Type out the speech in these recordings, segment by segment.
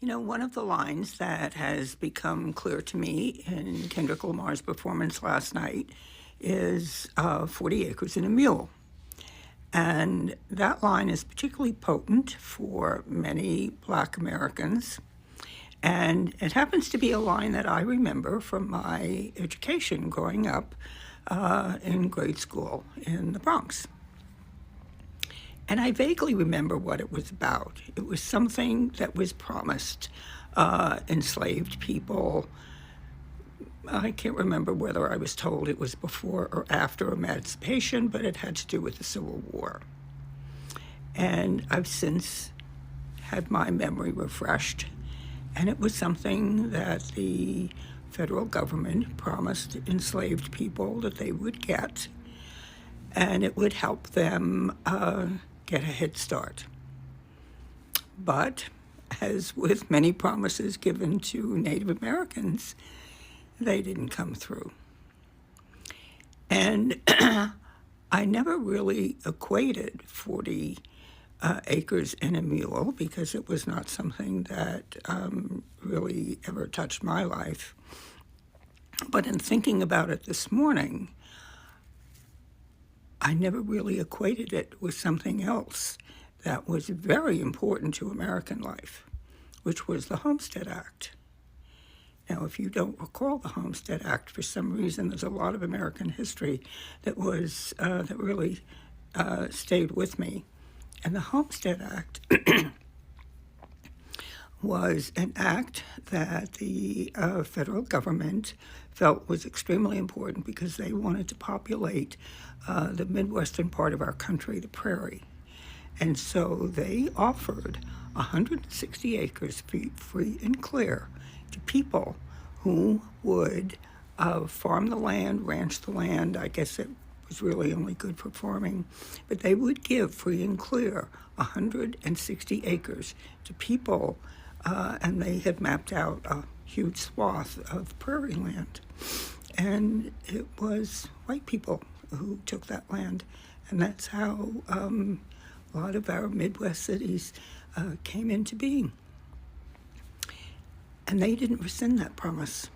You know, one of the lines that has become clear to me in Kendrick Lamar's performance last night is 40 acres and a mule. And that line is particularly potent for many Black Americans. And it happens to be a line that I remember from my education growing up in grade school in the Bronx. And I vaguely remember what it was about. It was something that was promised enslaved people. I can't remember whether I was told it was before or after emancipation, but it had to do with the Civil War. And I've since had my memory refreshed, and it was something that the federal government promised enslaved people that they would get, and it would help them get a head start. But as with many promises given to Native Americans, they didn't come through. And I never really equated 40 acres and a mule because it was not something that really ever touched my life. But in thinking about it this morning, I never really equated it with something else that was very important to American life, which was the Homestead Act. Now, if you don't recall the Homestead Act, for some reason, there's a lot of American history that was that really stayed with me. And the Homestead Act was an act that the federal government felt was extremely important because they wanted to populate the Midwestern part of our country, the prairie. And so they offered 160 acres free and clear to people who would farm the land, ranch the land. I guess it was really only good for farming, but they would give free and clear 160 acres to people, and they had mapped out a huge swath of prairie land. And it was white people who took that land, and that's how a lot of our Midwest cities came into being. And they didn't rescind that promise.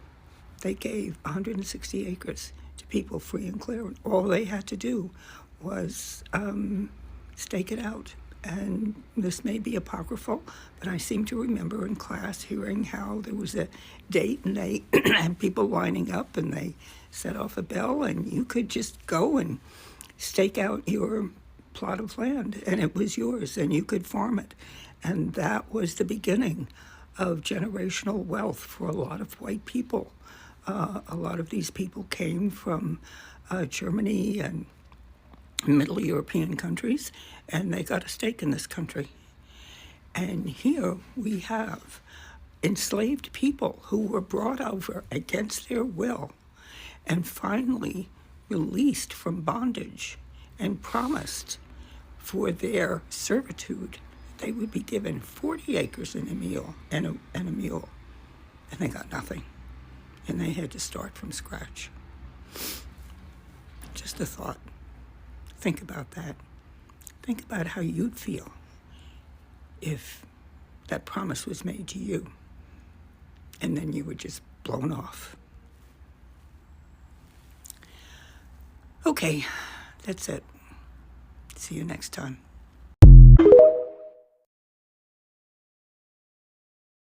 They gave 160 acres to people free and clear. And all they had to do was stake it out. And this may be apocryphal, but I seem to remember in class hearing how there was a date and they had people lining up and they set off a bell and you could just go and stake out your plot of land and it was yours and you could farm it. And that was the beginning of generational wealth for a lot of white people. A lot of these people came from Germany and Middle European countries, and they got a stake in this country. And here we have enslaved people who were brought over against their will and finally released from bondage and promised for their servitude they would be given 40 acres and a mule, and a mule, and they got nothing. And they had to start from scratch. Just a thought. Think about that. Think about how you'd feel if that promise was made to you and then you were just blown off. Okay, that's it. See you next time.